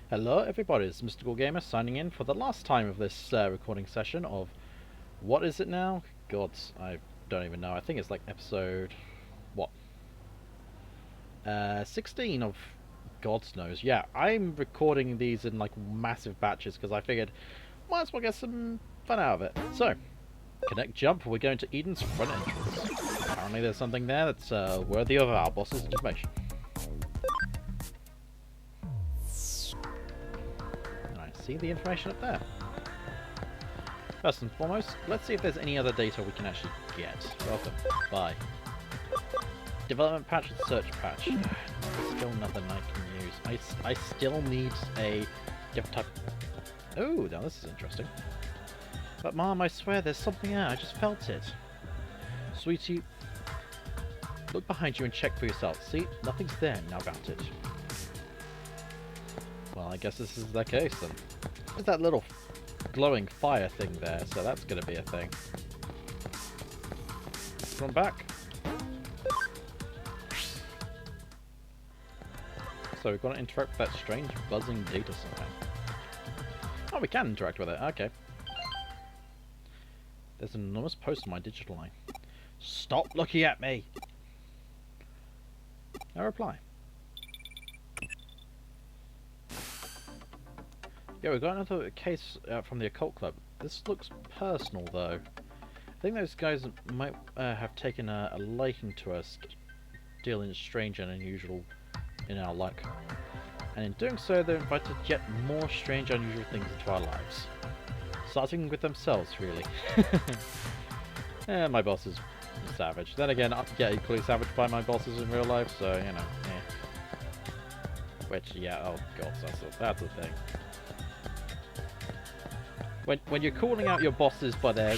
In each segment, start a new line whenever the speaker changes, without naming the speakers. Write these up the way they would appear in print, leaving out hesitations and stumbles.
Hello everybody, it's Mystical Gamer signing in for the last time of this recording session of... What is it now? God, I don't even know. I think it's like episode... what? 16 of... God knows. Yeah, I'm recording these in like massive batches because I figured might as well get some fun out of it. So, connect jump, we're going to Eden's front entrance. Apparently there's something there that's worthy of our boss's information. See the information up there. First and foremost, let's see if there's any other data we can actually get. Welcome. Bye. Development patch and search patch. Still nothing I can use. I still need a different type. Oh, now this is interesting. But Mom, I swear there's something there. I just felt it. Sweetie, look behind you and check for yourself. See, nothing's there. Now about it. Well, I guess this is the case then. There's that little glowing fire thing there, so that's going to be a thing. Come back. So we've got to interact with that strange buzzing data somehow. Oh, we can interact with it. Okay. There's an enormous post on my digital line. Stop looking at me! No reply. Yeah, we've got another case from the Occult Club. This looks personal, though. I think those guys might have taken a liking to us dealing strange and unusual in our luck. And in doing so, they've invited yet more strange and unusual things into our lives. Starting with themselves, really. My boss is savage. Then again, I get equally savaged by my bosses in real life, so, you know, yeah. Which, yeah, oh god, that's the thing. When you're calling out your bosses by their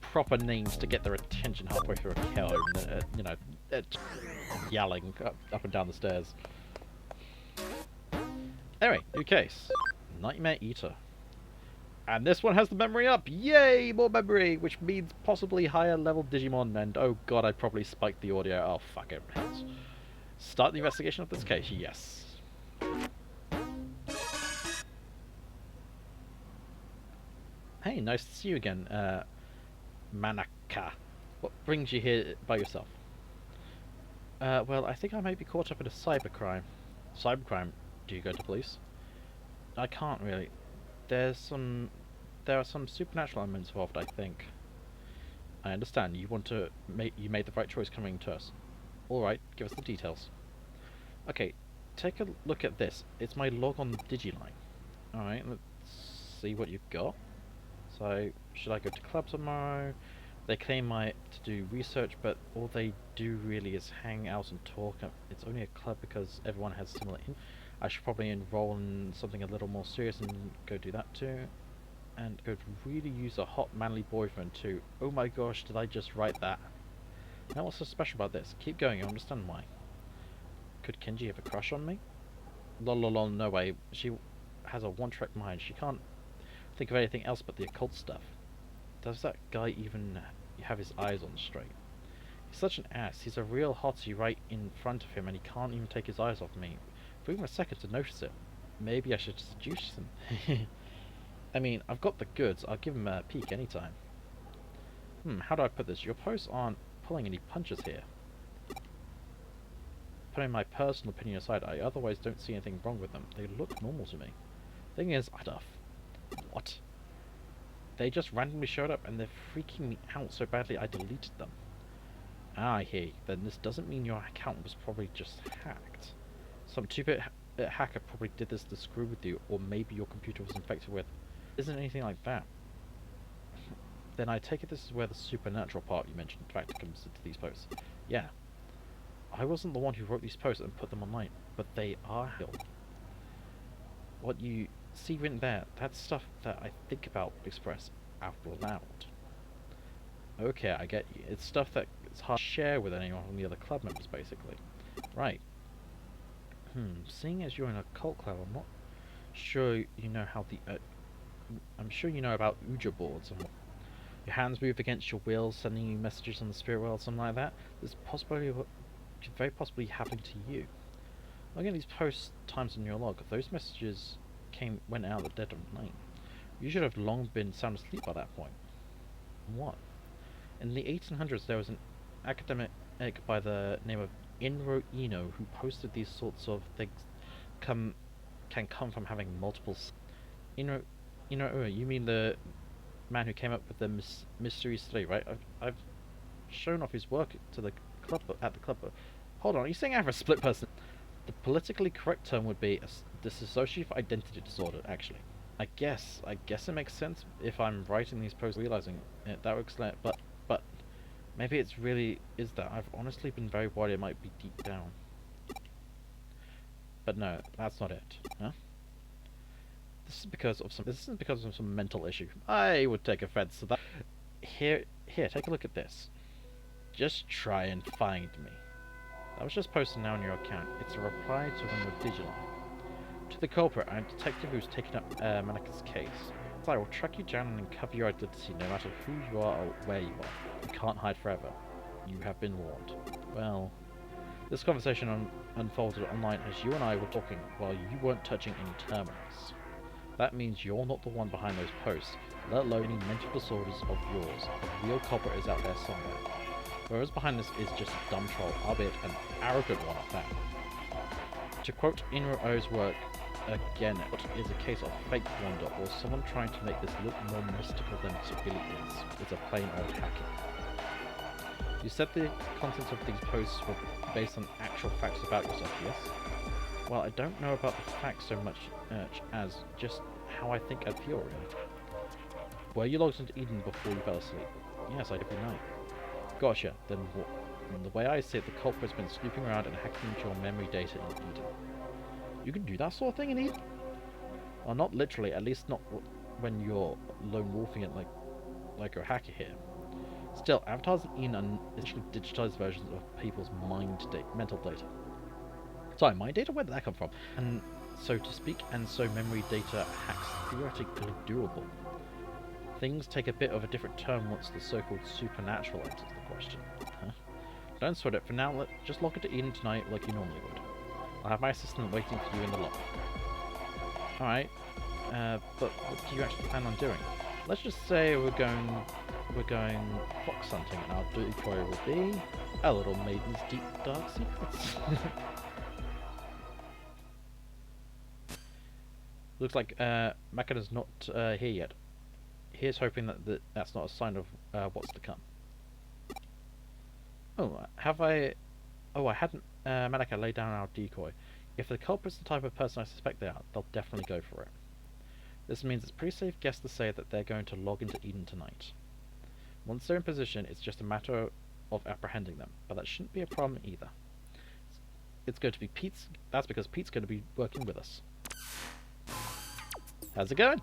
proper names to get their attention halfway through a kill, you know, yelling up and down the stairs. Anyway, new case. Nightmare Eater. And this one has the memory up! Yay! More memory! Which means possibly higher level Digimon, and oh god, I probably spiked the audio. Oh fuck it. Start the investigation of this case, yes. Hey, nice to see you again, Manaka. What brings you here by yourself? Well, I think I might be caught up in a cybercrime. Cybercrime? Do you go to police? I can't really. There are some supernatural elements involved, I think. I understand. You made the right choice coming to us. Alright, give us the details. Okay, take a look at this. It's my log on the Digiline. Alright, let's see what you've got. So, should I go to club tomorrow? They claim to do research, but all they do really is hang out and talk. It's only a club because everyone has similar I should probably enroll in something a little more serious and go do that too. And could really use a hot manly boyfriend too. Oh my gosh, did I just write that? Now what's so special about this? Keep going, you'll understand why. Could Kenji have a crush on me? Lol, no way. She has a one-track mind. She can't think of anything else but the occult stuff. Does that guy even have his eyes on straight? He's such an ass. He's a real hottie right in front of him and he can't even take his eyes off me for even a second to notice it. Maybe I should seduce him. I mean, I've got the goods. I'll give him a peek anytime. How do I put this? Your posts aren't pulling any punches here. Putting my personal opinion aside, I otherwise don't see anything wrong with them. They look normal to me. Thing is, stuff. What? They just randomly showed up and they're freaking me out so badly I deleted them. Ah, I hear you. Then this doesn't mean your account was probably just hacked. Some 2-bit hacker probably did this to screw with you, or maybe your computer was infected with... Isn't anything like that. Then I take it this is where the supernatural part you mentioned in fact comes into these posts. Yeah. I wasn't the one who wrote these posts and put them online, but they are real. What you see written there, that's stuff that I think about express out loud. Okay, I get you. It's stuff that it's hard to share with anyone from the other club members, basically. Right. Seeing as you're in a cult club, I'm not sure you know how the... I'm sure you know about Ouija boards and what. Your hands move against your will, sending you messages on the spirit world, something like that. This possibly could very possibly happen to you. Looking at these post times in your log, those messages went out at the dead of night. You should have long been sound asleep by that point. What? In the 1800s, there was an academic by the name of Inro Ino who posted these sorts of things can come from having multiple. Ino, you mean the man who came up with the mystery study, right? I've shown off his work to the club at the club. Hold on, are you saying I have a split person? The politically correct term would be a dissociative identity disorder, actually. I guess it makes sense if I'm writing these posts realizing it. That would explain it, but maybe it's really is that. I've honestly been very worried it might be deep down. But no, that's not it. Huh? This isn't because of some mental issue. I would take offense to that. Here, take a look at this. Just try and find me. That was just posted now on your account. It's a reply to one with Digimon. To the culprit, I'm a detective who's taken up Manaka's case. So I will track you down and uncover your identity no matter who you are or where you are. You can't hide forever. You have been warned. Well, this conversation unfolded online as you and I were talking while you weren't touching any terminals. That means you're not the one behind those posts, let alone any mental disorders of yours. The real culprit is out there somewhere. Whoever's behind this is just a dumb troll, albeit an arrogant one at that. To quote Inro-O's work, again, it is a case of fake wonder, or someone trying to make this look more mystical than it really is. It's a plain old hacking. You said the contents of these posts were based on actual facts about yourself, yes? Well, I don't know about the facts so much as just how I think I'd feel, really. Were you logged into Eden before you fell asleep? Yes, I did every night. Gotcha, then what? And the way I see it, the culprit's been snooping around and hacking into your memory data in Eden. You can do that sort of thing in Eden? Well, not literally, at least not when you're lone wolfing it like you're a hacker here. Still, avatars in Eden are essentially digitized versions of people's mental data. Sorry, mind data? Where did that come from? And so to speak, and so memory data hacks theoretically doable. Things take a bit of a different turn once the so-called supernatural enters the question. Huh? Don't sweat it. For now, just log into Eden tonight like you normally would. I'll have my assistant waiting for you in the lobby. Alright, but what do you actually plan on doing? Let's just say we're going fox hunting, and our decoy will be a little maiden's deep dark secrets. Looks like Makana's not here yet. Here's hoping that that's not a sign of what's to come. Oh, I hadn't Manaka lay down our decoy. If the culprit's the type of person I suspect they are, they'll definitely go for it. This means it's a pretty safe guess to say that they're going to log into Eden tonight. Once they're in position, it's just a matter of apprehending them, but that shouldn't be a problem either. It's going to be Pete's. That's because Pete's going to be working with us. How's it going?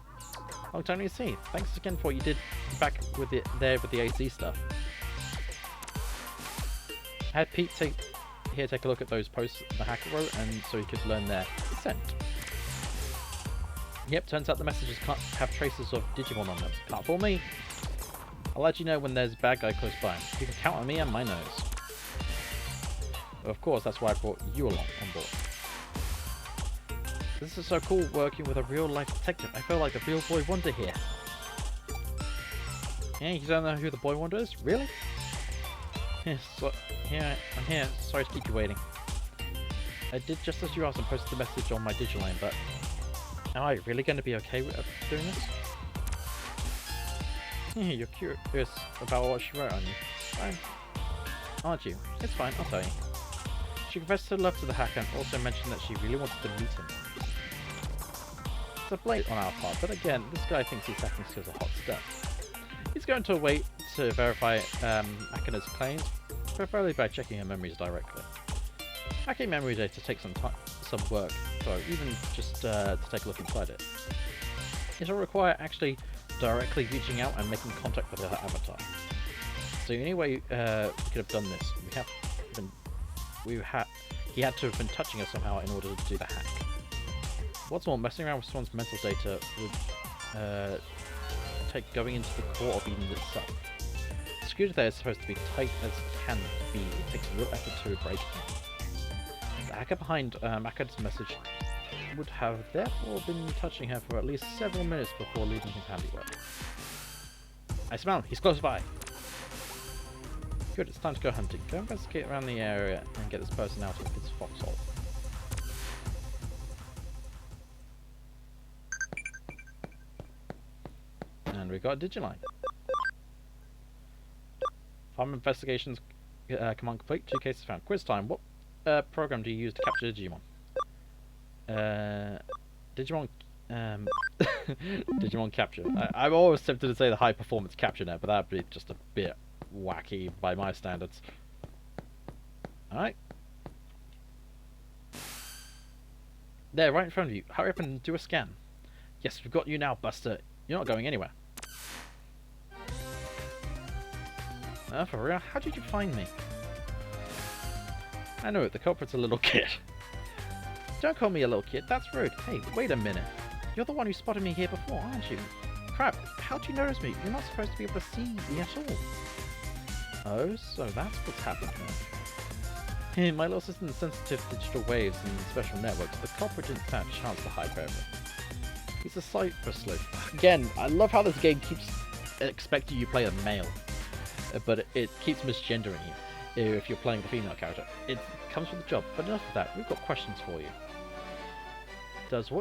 Long time no see. Thanks again for what you did back with with the AC stuff. I had Pete take a look at those posts the hacker wrote, and so he could learn their scent. Yep, turns out the messages can't have traces of Digimon on them. Can't fool me. I'll let you know when there's a bad guy close by. You can count on me and my nose. Of course, that's why I brought you along on board. This is so cool working with a real-life detective. I feel like the real Boy Wonder here. Yeah, you don't know who the Boy Wonder is? Really? Yes, I'm here. Sorry to keep you waiting. I did just as you asked and posted the message on my Digiline, but... Are you really going to be okay with doing this? Yeah, you're curious about what she wrote on you. Fine. Aren't you? It's fine, I'll tell you. She confessed her love to the hacker and also mentioned that she really wanted to meet him. It's a blame on our part, but again, this guy thinks he's hacking skills are hot stuff. He's going to wait to verify Akina's claims, preferably by checking her memories directly. Hacking memory data takes some work, so even just to take a look inside it. It'll require actually directly reaching out and making contact with her avatar. So the only way we could have done this, he had to have been touching her somehow in order to do the hack. What's more, messing around with someone's mental data would take going into the core of Eden itself. The security there is supposed to be tight as can be. It takes real effort to break it. The hacker behind Akad's message would have therefore been touching her for at least several minutes before leaving his handiwork. I smell him. He's close by. Good, it's time to go hunting. Go investigate around the area and get this person out of his foxhole. And we got a Digiline. Farm investigations command complete. 2 cases found. Quiz time. What program do you use to capture Digimon? Digimon Digimon capture. I'm always tempted to say the high performance capture net, but that'd be just a bit wacky by my standards. Alright. There, right in front of you. Hurry up and do a scan. Yes, we've got you now, Buster. You're not going anywhere. For real? How did you find me? I know it, the culprit's a little kid. Don't call me a little kid, that's rude. Hey, wait a minute. You're the one who spotted me here before, aren't you? Crap, how'd you notice me? You're not supposed to be able to see me at all. Oh, so that's what's happened here. My little system's sensitive to digital waves and special networks. The culprit didn't stand a chance to hide forever. He's a cyber sleuth. Again, I love how this game keeps expecting you to play a male. But it keeps misgendering you if you're playing the female character. It comes with the job, but enough of that. We've got questions for you. Does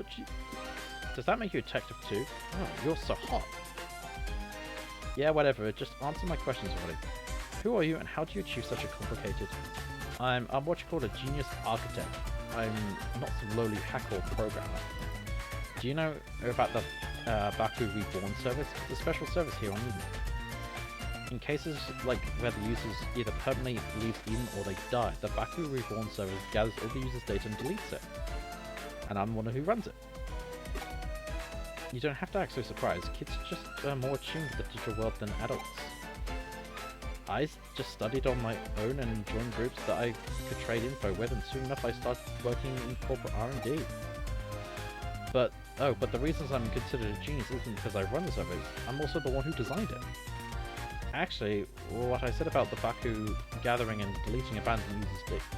that make you a detective too? Oh, you're so hot. Yeah, whatever. Just answer my questions already. Who are you and how do you achieve such a complicated... I'm what you call a genius architect. I'm not some lowly hacker or programmer. Do you know about the Baku Reborn service? It's a special service here on Eden. In cases like where the users either permanently leave Eden or they die, the Baku Reborn service gathers all the user's data and deletes it. And I'm the one who runs it. You don't have to act so surprised. Kids just are more attuned to the digital world than adults. I just studied on my own and joined groups that I could trade info with, and soon enough I started working in corporate R&D. But the reasons I'm considered a genius isn't because I run the service, I'm also the one who designed it. Actually, what I said about the Baku gathering and deleting abandoned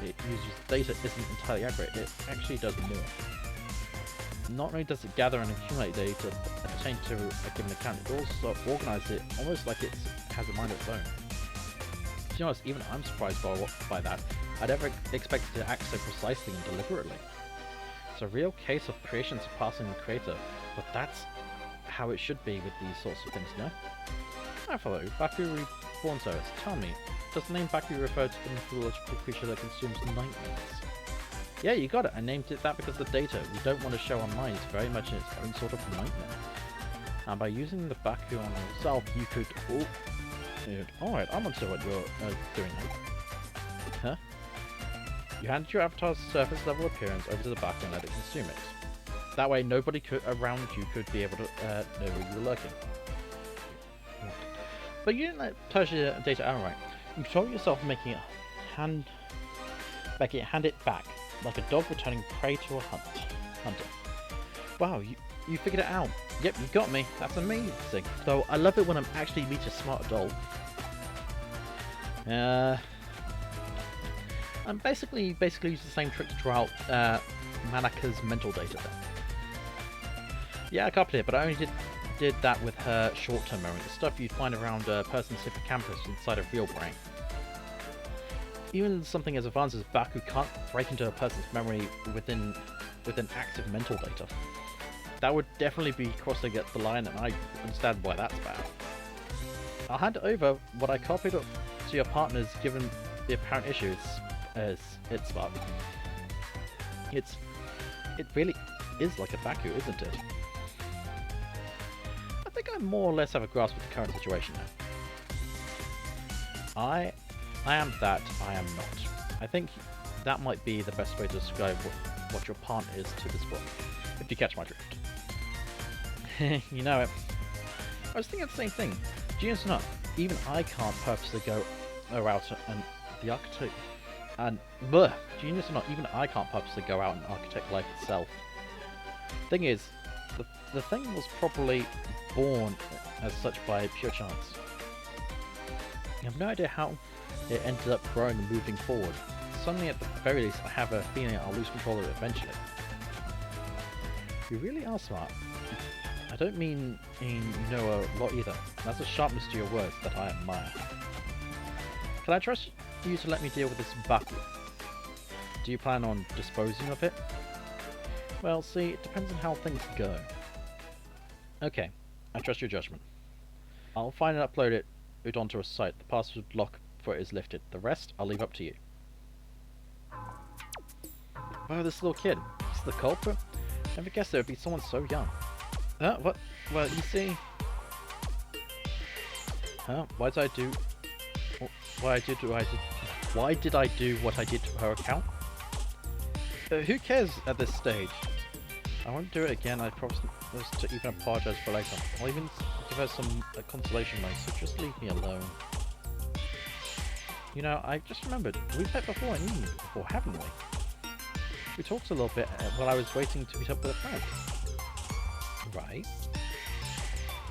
users' data isn't entirely accurate. It actually does more. Not only does it gather and accumulate data pertaining to a given account, it also organizes it almost like it has a mind of its own. To be honest, even I'm surprised by that. I'd never expected to act so precisely and deliberately. It's a real case of creation surpassing the creator, but that's how it should be with these sorts of things, no? I follow. Baku Reborn Service. Tell me, does the name Baku refer to the mythological creature that consumes nightmares? Yeah, you got it. I named it that because the data we don't want to show online is very much its own sort of nightmare. And by using the Baku on yourself, you could... Alright, I'm onto what you're doing now. Huh? You hand your avatar's surface level appearance over to the Baku and let it consume it. That way nobody around you could be able to know where you were lurking. But you didn't let pleasure data outright. You control yourself making it hand it back, like a dog returning prey to a hunter. Wow, you figured it out. Yep, you got me. That's amazing. Though I love it when I'm actually meet a smart adult. I'm basically use the same trick to draw out Manaka's mental data then. Yeah, I copied it, but I only did that with her short-term memory, the stuff you'd find around a person's hippocampus inside a real brain. Even something as advanced as Baku can't break into a person's memory within active mental data. That would definitely be crossing the line, and I understand why that's bad. I'll hand over what I copied to your partners given the apparent issues as it's smart. It really is like a Baku, isn't it? I think I more or less have a grasp of the current situation now. I am that, I am not. I think that might be the best way to describe what your partner is to this book, if you catch my drift. You know it. I was thinking the same thing. Genius or not, even I can't purposely go out and the architect... And, bleh, genius or not, even I can't purposely go out and architect life itself. Thing is, the thing was probably born as such by pure chance. I have no idea how it ended up growing and moving forward. suddenly, at the very least, I have a feeling I'll lose control of it eventually. You really are smart. I don't mean you know a lot either. That's a sharpness to your words that I admire. Can I trust you to let me deal with this Baku? Do you plan on disposing of it? Well, see, it depends on how things go. Okay, I trust your judgment. I'll find and upload it onto a site. The password lock for it is lifted. The rest, I'll leave up to you. Oh, this little kid. Is the culprit? Never guessed there would be someone so young. What? Well, you see... Huh? Why did I do what I did to her account? Who cares at this stage? I won't do it again. I promise to even apologize for later. I'll even give her some consolation money, so just leave me alone. You know, I just remembered, we've met before and eaten before, haven't we? We talked a little bit while I was waiting to meet up with a friend. Right.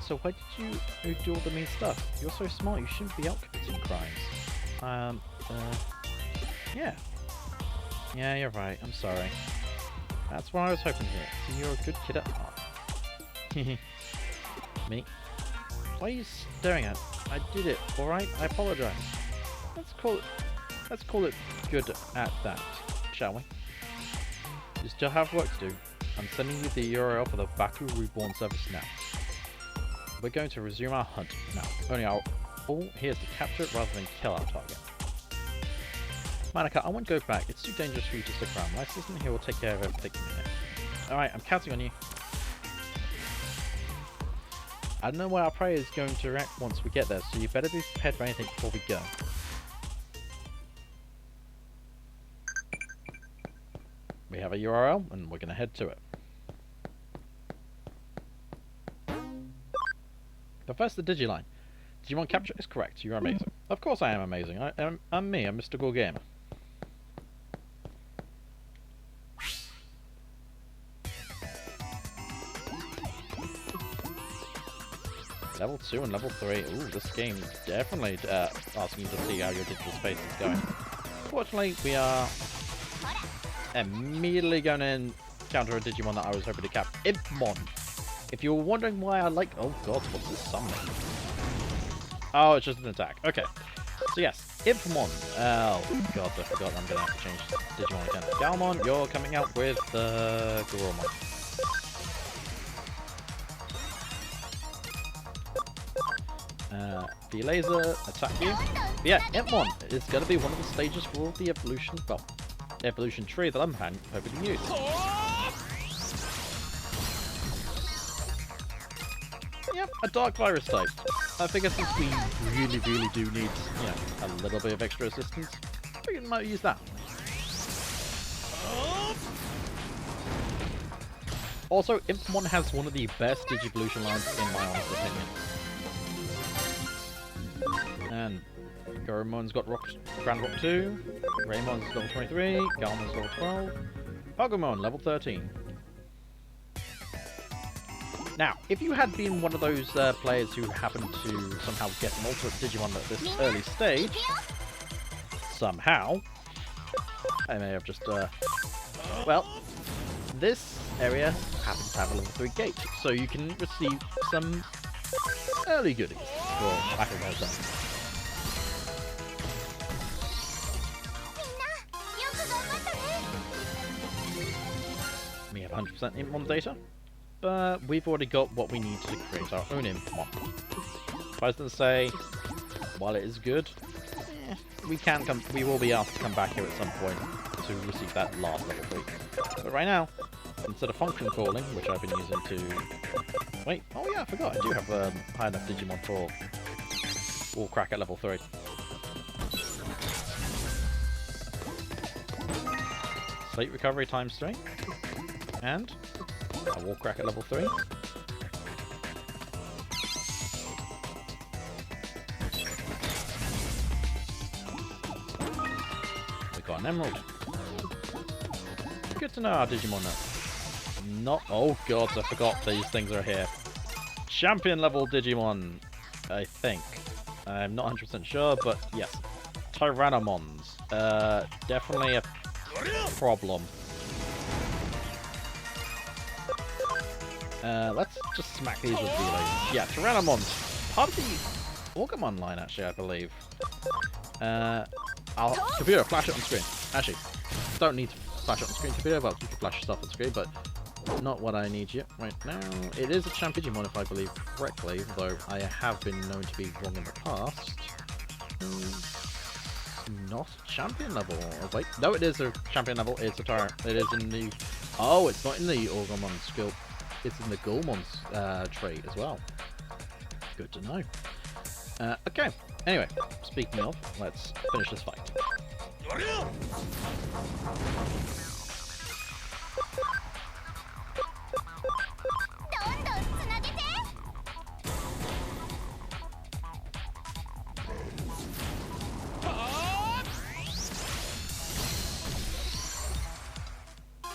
So why did you do all the mean stuff? You're so smart, you shouldn't be out committing crimes. Yeah. Yeah, you're right, I'm sorry. That's what I was hoping to hear. So you're a good kid at heart. Me? Why are you staring at? I did it, alright? I apologize. Let's call it good at that, shall we? You still have work to do. I'm sending you the URL for the Baku Reborn service now. We're going to resume our hunt now. Only our goal here is to capture it rather than kill our target. Manaka, I won't go back. It's too dangerous for you to stick around. My assistant here will take care of everything in here. Alright, I'm counting on you. I don't know where our prey is going to react once we get there, so you better be prepared for anything before we go. We have a URL, and we're going to head to it. But first, the Digiline. Digimon capture is correct. You are amazing. Of course I am amazing. I'm me. I'm Mr. Ghoul Gamer. Level 2 and level 3. Ooh, this game is definitely asking you to see how your digital space is going. Fortunately, we are immediately going to encounter a Digimon that I was hoping to cap. Impmon! If you were wondering why I like... Oh god, what's this summoning? Oh, it's just an attack. Okay. So yes, Impmon. Oh god, I forgot I'm going to have to change Digimon again. Galmon, you're coming out with the Ghoulmon. The laser, attack you. But yeah, Impmon is going to be one of the stages for the evolution, well, evolution tree that I'm hoping to use. Yep, a dark virus type. I figure since we really do need, you know, a little bit of extra assistance, we might use that. Also, Impmon has one of the best Digivolution lines in my honest opinion. And Gorumon's got Grand Rock 2, Raymon's level 23, Galmon's level 12, Pokemon level 13. Now, if you had been one of those players who happened to somehow get an ultimate Digimon at this early stage, somehow, I may have just, well, this area happens to have a level 3 gate, so you can receive some early goodies, for lack of a better term. We have 100% Impmon data, but we've already got what we need to create our own Impmon. I was going to say, while it is good, we will be asked to come back here at some point to receive that last level 3. But right now, instead of function calling, which I've been using to... Wait, oh yeah, I forgot, I do have a high enough Digimon for Wall Crack at level 3. Slate recovery times 3. And a Wall Crack at level 3. We got an emerald. Good to know our Digimon now. Not. Oh god, I forgot these things are here. Champion level Digimon, I think. I'm not 100% sure, but yes. Tyrannomons. Definitely a problem. Let's just smack these with relays. Yeah, Tyrannomons. Part of the Orgamon line, actually, I believe. I'll computer flash it on screen. Actually, don't need to flash it on screen. Computer, well, you can flash stuff on screen, but not what I need yet right now. It is a champ Digimon, if I believe correctly, though I have been known to be wrong in the past. Not champion level. Oh, wait, no, it is a champion level. It's a Tyrant. It is in the. Oh, it's not in the Orgamon skill. It's in the Ghoulmon's trait as well. Good to know. Okay. Anyway, speaking of, let's finish this fight.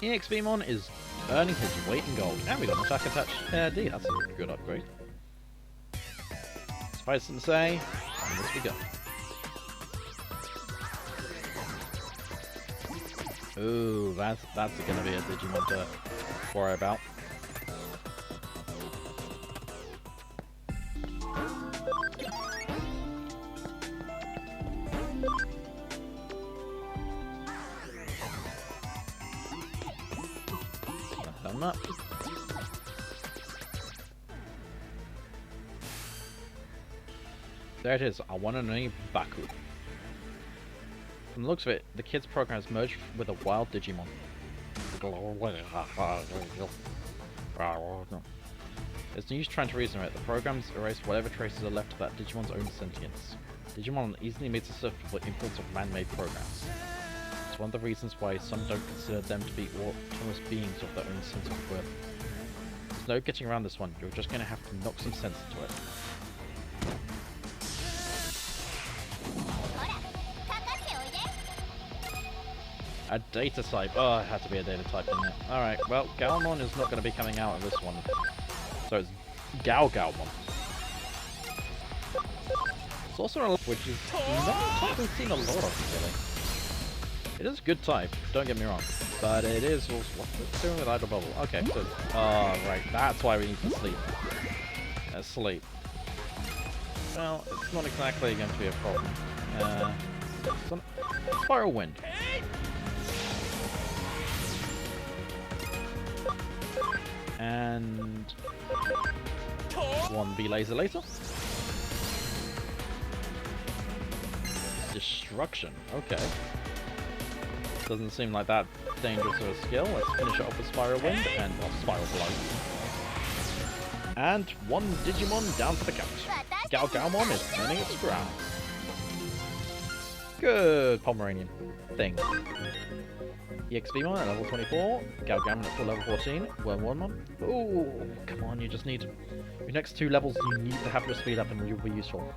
EXVmon is earning his weight in gold, and we got an attack attach D. That's a good upgrade. Suffice to say, on this we go. Ooh, that's gonna be a Digimon to worry about. Up. There it is, our one and only Baku. From the looks of it, the kids' program has merged with a wild Digimon. There's no use trying to reason it. The program's erased whatever traces are left of that Digimon's own sentience. Digimon easily meets the susceptible influence of man-made programs. One of the reasons why some don't consider them to be autonomous beings of their own sense of worth. There's no getting around this one, you're just going to have to knock some sense into it. A data type. Oh, it had to be a data type, didn't it? Alright, well, Galmon is not going to be coming out of this one. So it's Galmon. It's also a which is not a type we've seen a lot of, really. It is a good type, don't get me wrong, but it is also, what's it doing with Idle Bubble? Okay, so, oh, right, that's why we need to sleep. Sleep. Well, it's not exactly going to be a problem. Spiral Wind. And one B laser later. Destruction, okay. Doesn't seem like that dangerous of a skill. Let's finish it off with Spiral Wind and Spiral Blow. And one Digimon down for the count. Galmon is turning its ground. Good Pomeranian thing. EXVmon at level 24. Galmon at level 14. Wormmon. Ooh, come on, you just need your next two levels. You need to have your speed up, and you'll be useful.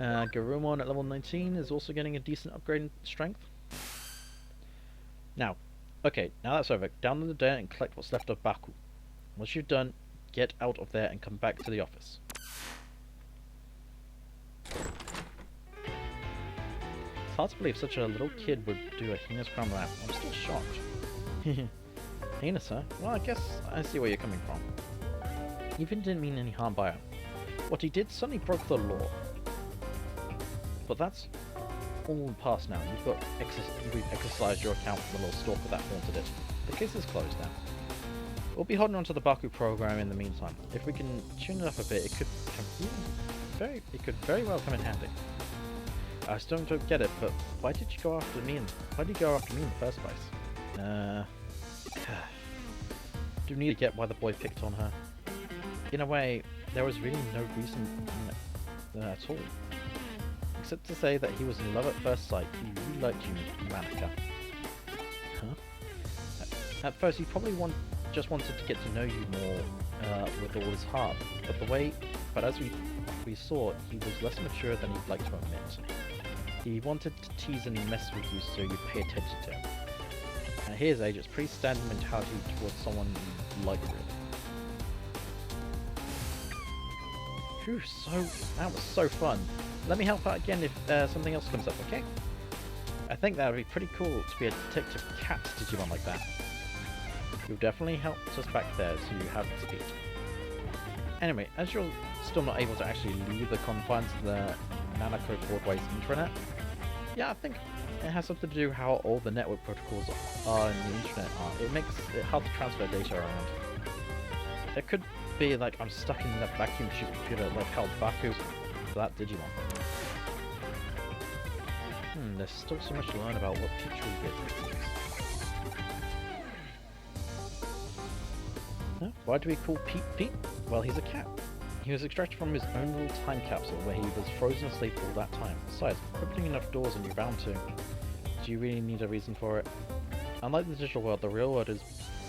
Garurumon at level 19 is also getting a decent upgrade in strength. Now, okay, now that's over. Down in the den and collect what's left of Baku. Once you've done, get out of there and come back to the office. It's hard to believe such a little kid would do a heinous crime like that. I'm still shocked. Heinous, huh? Well, I guess I see where you're coming from. Even didn't mean any harm by it. What he did suddenly broke the law. But that's all in the past now. We've exercised your account from the little stalker that haunted it. The case is closed now. We'll be holding on to the Baku program in the meantime. If we can tune it up a bit, it could very well come in handy. I still don't get it, but why did you go after me? Why did you go after me in the first place? Do need to get why the boy picked on her. In a way, there was really no reason at all. Except to say that he was in love at first sight. He really liked you, Manaka. Huh? At first, he probably just wanted to get to know you more with all his heart. But as we saw, he was less mature than he'd like to admit. He wanted to tease and mess with you so you'd pay attention to him. At his age, it's pretty standard mentality towards someone you like, really. Phew, that was so fun. let me help out again if something else comes up, okay? I think that would be pretty cool to be a detective cat Digimon like that. You definitely helped us back there, so you have speed. Anyway, as you're still not able to actually leave the confines of the Nanako Broadway's intranet, yeah, I think it has something to do how all the network protocols are in the internet are. It makes it hard to transfer data around. It could be like I'm stuck in that vacuum tube computer like how Baku for that Digimon. There's still so much to learn about what future we get. Huh? Why do we call Pete Pete? Well, he's a cat. He was extracted from his own little time capsule where he was frozen asleep all that time. Besides, opening enough doors and you're bound to. Do you really need a reason for it? Unlike the digital world, the real world is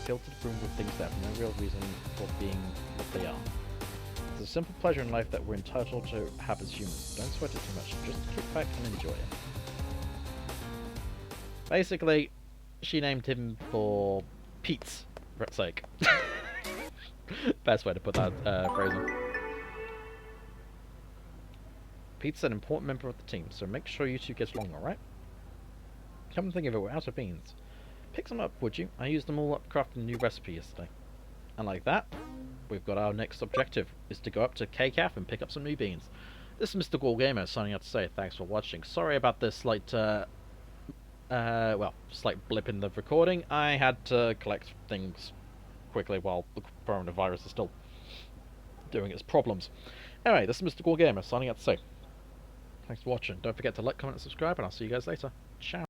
filled to the brim with things that have no real reason for being what they are. It's a simple pleasure in life that we're entitled to have as humans. Don't sweat it too much, just kick back and enjoy it. Basically, she named him for Pete's sake. Best way to put that phrasing. Pete's an important member of the team, so make sure you two get along, alright? Come to think of it, we're out of beans. Pick some up, would you? I used them all up crafting a new recipe yesterday. And like that, we've got our next objective, is to go up to K-Caf and pick up some new beans. This is Mr. Ghoul Gamer signing out to say thanks for watching. Sorry about this slight, slight blip in the recording. I had to collect things quickly while the coronavirus is still doing its problems. Anyway, this is Mr. Ghoul Gamer signing out to say thanks for watching. Don't forget to like, comment, and subscribe, and I'll see you guys later. Ciao.